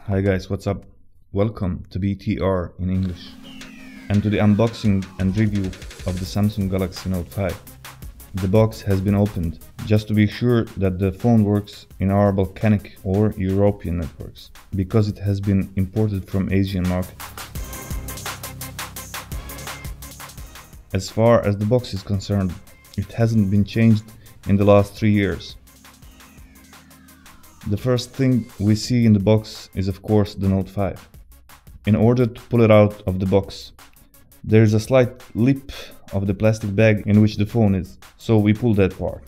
Hi guys, what's up? Welcome to BTR in English and to the unboxing and review of the Samsung Galaxy Note 5. The box has been opened just to be sure that the phone works in our Balkanic or European networks, because it has been imported from Asian market. As far as the box is concerned, it hasn't been changed in the last 3 years. The first thing we see in the box is of course the Note 5. In order to pull it out of the box, there is a slight lip of the plastic bag in which the phone is, so we pull that part.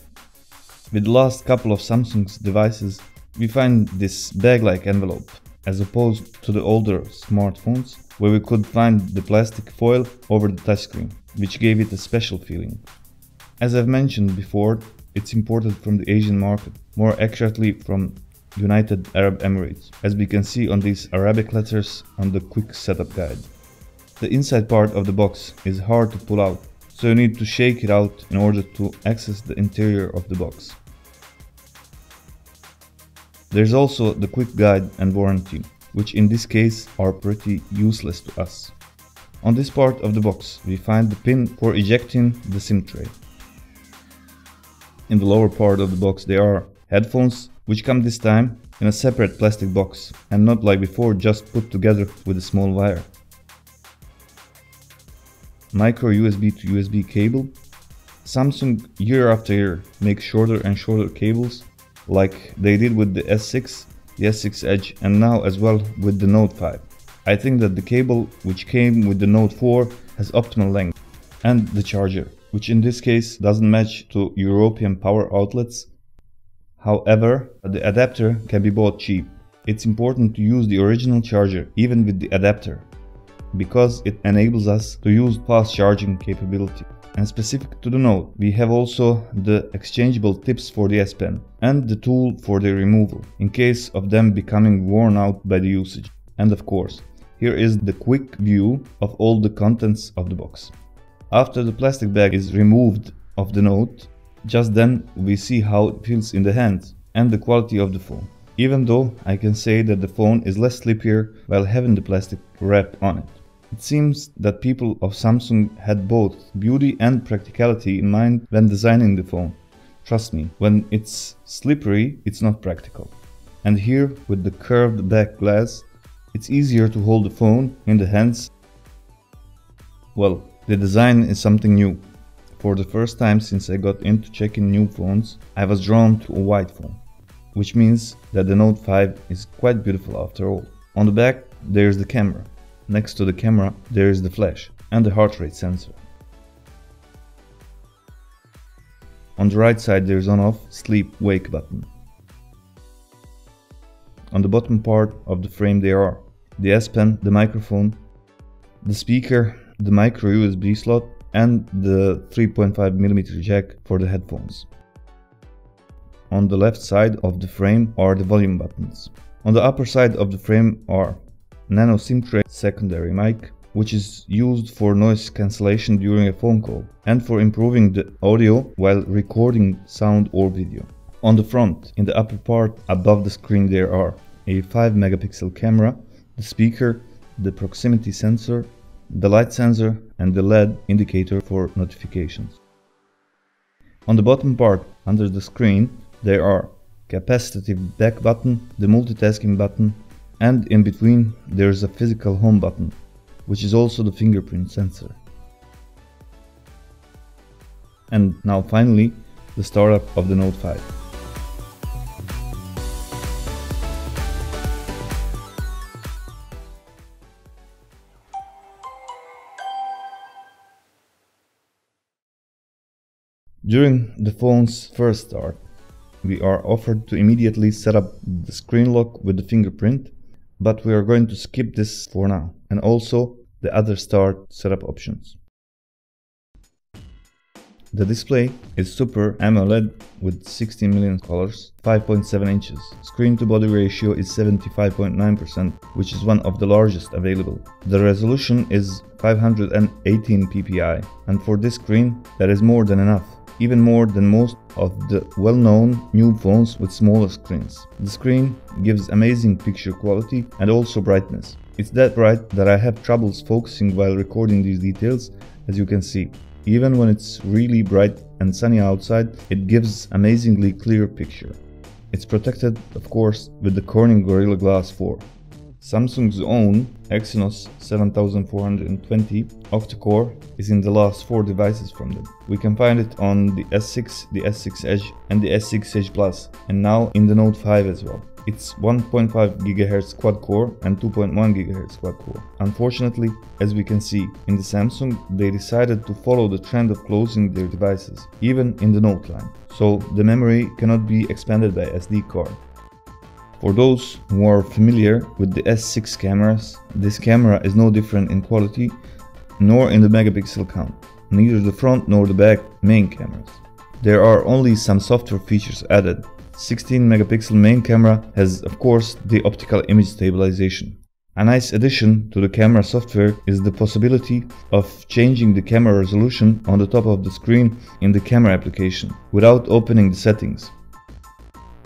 With the last couple of Samsung's devices, we find this bag-like envelope, as opposed to the older smartphones, where we could find the plastic foil over the touchscreen, which gave it a special feeling. As I've mentioned before, it's imported from the Asian market, more accurately from United Arab Emirates, as we can see on these Arabic letters on the quick setup guide. The inside part of the box is hard to pull out, so you need to shake it out in order to access the interior of the box. There's also the quick guide and warranty, which in this case are pretty useless to us. On this part of the box we find the pin for ejecting the SIM tray. In the lower part of the box there are headphones, which come this time in a separate plastic box and not like before just put together with a small wire. Micro USB to USB cable. Samsung year after year makes shorter and shorter cables, like they did with the S6, the S6 Edge, and now as well with the Note 5. I think that the cable which came with the Note 4 has optimal length, and the charger, which in this case doesn't match to European power outlets. However, the adapter can be bought cheap. It's important to use the original charger even with the adapter, because it enables us to use fast charging capability. And specific to the Note, we have also the exchangeable tips for the S Pen and the tool for their removal in case of them becoming worn out by the usage. And of course, here is the quick view of all the contents of the box. After the plastic bag is removed of the Note, just then we see how it feels in the hands and the quality of the phone. Even though I can say that the phone is less slippier while having the plastic wrap on it. It seems that people of Samsung had both beauty and practicality in mind when designing the phone. Trust me, when it's slippery, it's not practical. And here, with the curved back glass, it's easier to hold the phone in the hands. Well, the design is something new. For the first time since I got into checking new phones, I was drawn to a white phone, which means that the Note 5 is quite beautiful after all. On the back there is the camera. Next to the camera there is the flash and the heart rate sensor. On the right side there is on-off sleep-wake button. On the bottom part of the frame there are the S Pen, the microphone, the speaker, the micro USB slot, and the 3.5mm jack for the headphones. On the left side of the frame are the volume buttons. On the upper side of the frame are nano SIM tray secondary mic, which is used for noise cancellation during a phone call and for improving the audio while recording sound or video. On the front, in the upper part above the screen, there are a 5-megapixel camera, the speaker, the proximity sensor, the light sensor, and the LED indicator for notifications. On the bottom part under the screen there are capacitive back button, the multitasking button, and in between there is a physical home button, which is also the fingerprint sensor. And now finally the startup of the Note 5. During the phone's first start, we are offered to immediately set up the screen lock with the fingerprint, but we are going to skip this for now, and also the other start setup options. The display is Super AMOLED with 16 million colors, 5.7 inches. Screen to body ratio is 75.9%, which is one of the largest available. The resolution is 518 ppi, and for this screen that is more than enough. even more than most of the well-known new phones with smaller screens. The screen gives amazing picture quality and also brightness. It's that bright that I have troubles focusing while recording these details, as you can see. Even when it's really bright and sunny outside, it gives amazingly clear picture. It's protected, of course, with the Corning Gorilla Glass 4. Samsung's own Exynos 7420 octa-core is in the last 4 devices from them. We can find it on the S6, the S6 Edge and the S6 Edge Plus, and now in the Note 5 as well. It's 1.5 GHz quad-core and 2.1 GHz quad-core. Unfortunately, as we can see in the Samsung, they decided to follow the trend of closing their devices, even in the Note line. So the memory cannot be expanded by SD card. For those who are familiar with the S6 cameras, this camera is no different in quality, nor in the megapixel count, neither the front nor the back main cameras. There are only some software features added. 16 megapixel main camera has, of course, the optical image stabilization. A nice addition to the camera software is the possibility of changing the camera resolution on the top of the screen in the camera application without opening the settings.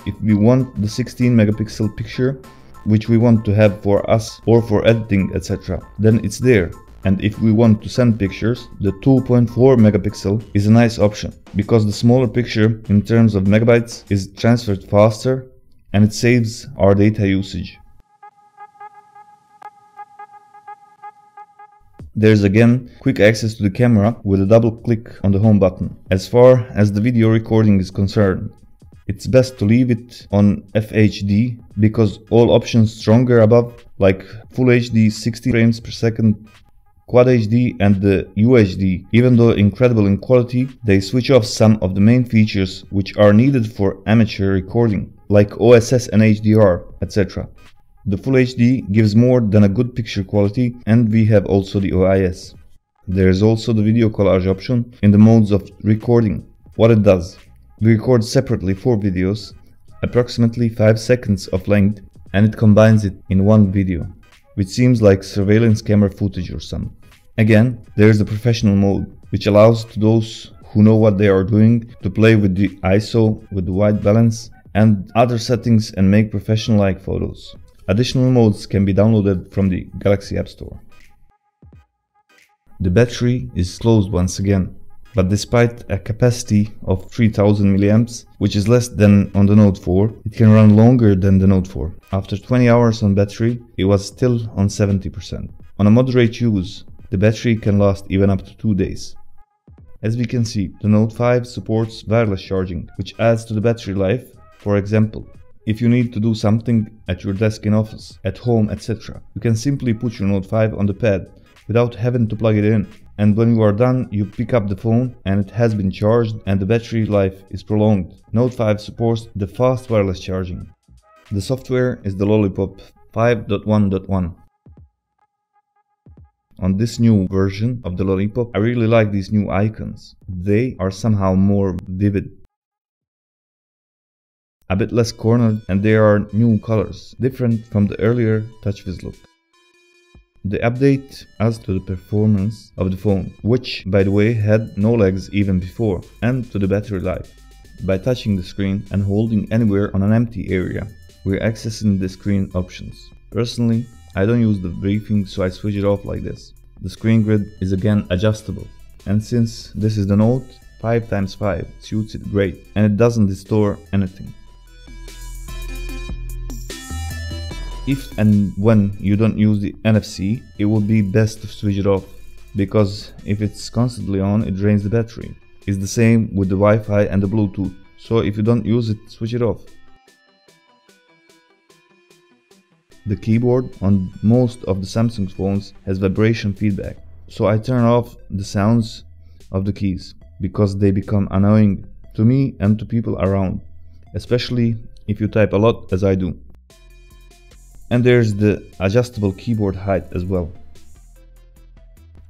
If we want the 16 megapixel picture, which we want to have for us or for editing, etc., then it's there. And if we want to send pictures, the 2.4 megapixel is a nice option, because the smaller picture in terms of megabytes is transferred faster and it saves our data usage. There's again quick access to the camera with a double click on the home button. As far as the video recording is concerned, it's best to leave it on FHD, because all options stronger above, like Full HD 60 frames per second, Quad HD and the UHD, even though incredible in quality, they switch off some of the main features which are needed for amateur recording, like OSS and HDR, etc. The Full HD gives more than a good picture quality, and we have also the OIS. There is also the video collage option in the modes of recording. What it does: we record separately 4 videos, approximately 5 seconds of length, and it combines it in one video, which seems like surveillance camera footage or something. Again, there is the professional mode, which allows to those who know what they are doing to play with the ISO, with the white balance and other settings and make professional-like photos. Additional modes can be downloaded from the Galaxy App Store. The battery is closed once again, but despite a capacity of 3000 mAh, which is less than on the Note 4, it can run longer than the Note 4. After 20 hours on battery, it was still on 70%. On a moderate use, the battery can last even up to 2 days. As we can see, the Note 5 supports wireless charging, which adds to the battery life. For example, if you need to do something at your desk in office, at home, etc., you can simply put your Note 5 on the pad without having to plug it in. And when you are done, you pick up the phone and it has been charged and the battery life is prolonged. Note 5 supports the fast wireless charging. The software is the Lollipop 5.1.1. On this new version of the Lollipop, I really like these new icons. They are somehow more vivid, a bit less cornered, and there are new colors, different from the earlier TouchWiz look. The update adds to the performance of the phone, which, by the way, had no lags even before, and to the battery life. By touching the screen and holding anywhere on an empty area, we're accessing the screen options. Personally, I don't use the briefing, so I switch it off like this. The screen grid is again adjustable, and since this is the Note, 5x5 suits it great, and it doesn't distort anything. If and when you don't use the NFC, it would be best to switch it off, because if it's constantly on, it drains the battery. It's the same with the Wi-Fi and the Bluetooth, so if you don't use it, switch it off. The keyboard on most of the Samsung phones has vibration feedback, so I turn off the sounds of the keys, because they become annoying to me and to people around, especially if you type a lot as I do. And there's the adjustable keyboard height as well.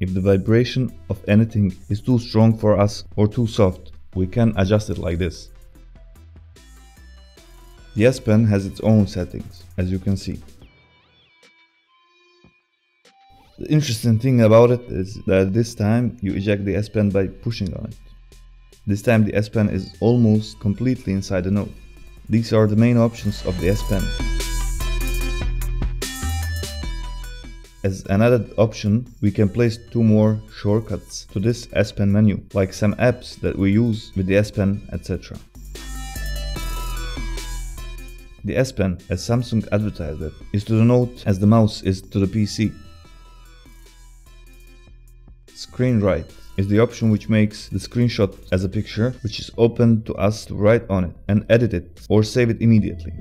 If the vibration of anything is too strong for us or too soft, we can adjust it like this. The S Pen has its own settings, as you can see. The interesting thing about it is that this time you eject the S Pen by pushing on it. This time the S Pen is almost completely inside the Note. These are the main options of the S Pen. As an added option, we can place 2 more shortcuts to this S Pen menu, like some apps that we use with the S Pen, etc. The S Pen, as Samsung advertised it, is to the Note as the mouse is to the PC. Screen Write is the option which makes the screenshot as a picture, which is open to us to write on it and edit it or save it immediately.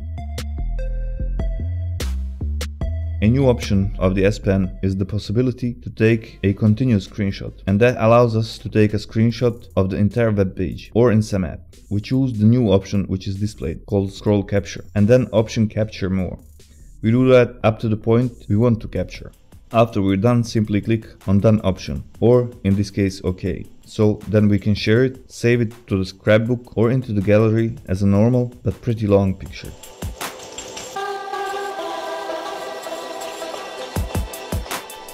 A new option of the S Pen is the possibility to take a continuous screenshot, and that allows us to take a screenshot of the entire web page or in some app. We choose the new option which is displayed, called Scroll Capture, and then option Capture More. We do that up to the point we want to capture. After we're done, simply click on Done option, or in this case OK. So then we can share it, save it to the scrapbook or into the gallery as a normal but pretty long picture.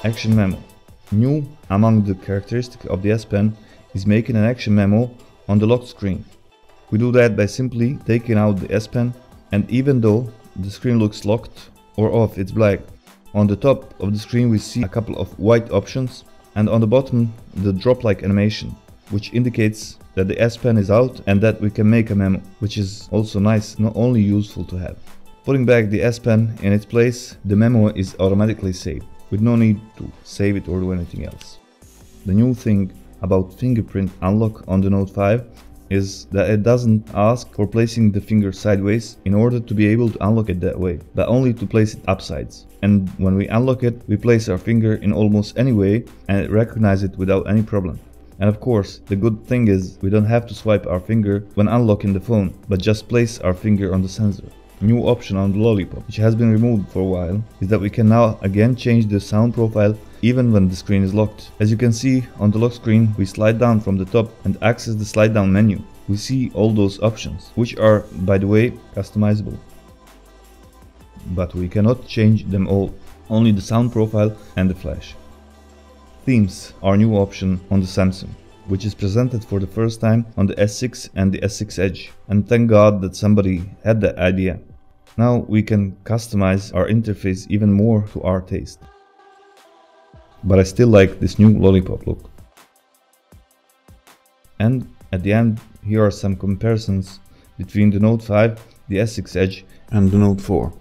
Action Memo. New among the characteristics of the S Pen is making an action memo on the locked screen. We do that by simply taking out the S Pen, and even though the screen looks locked or off, it's black. On the top of the screen we see a couple of white options, and on the bottom the drop-like animation, which indicates that the S Pen is out and that we can make a memo, which is also nice, not only useful to have. Putting back the S Pen in its place, the memo is automatically saved, with no need to save it or do anything else. The new thing about fingerprint unlock on the Note 5 is that it doesn't ask for placing the finger sideways in order to be able to unlock it that way, but only to place it upsides. And when we unlock it, we place our finger in almost any way and it recognizes it without any problem. And of course, the good thing is we don't have to swipe our finger when unlocking the phone, but just place our finger on the sensor. New option on the lollipop, which has been removed for a while, is that we can now again change the sound profile even when the screen is locked. As you can see on the lock screen, we slide down from the top and access the slide down menu. We see all those options, which are, by the way, customizable. But we cannot change them all, only the sound profile and the flash. Themes are a new option on the Samsung, which is presented for the first time on the S6 and the S6 Edge, and thank God that somebody had that idea. Now we can customize our interface even more to our taste. But I still like this new lollipop look. And at the end, here are some comparisons between the Note 5, the S6 Edge and the Note 4.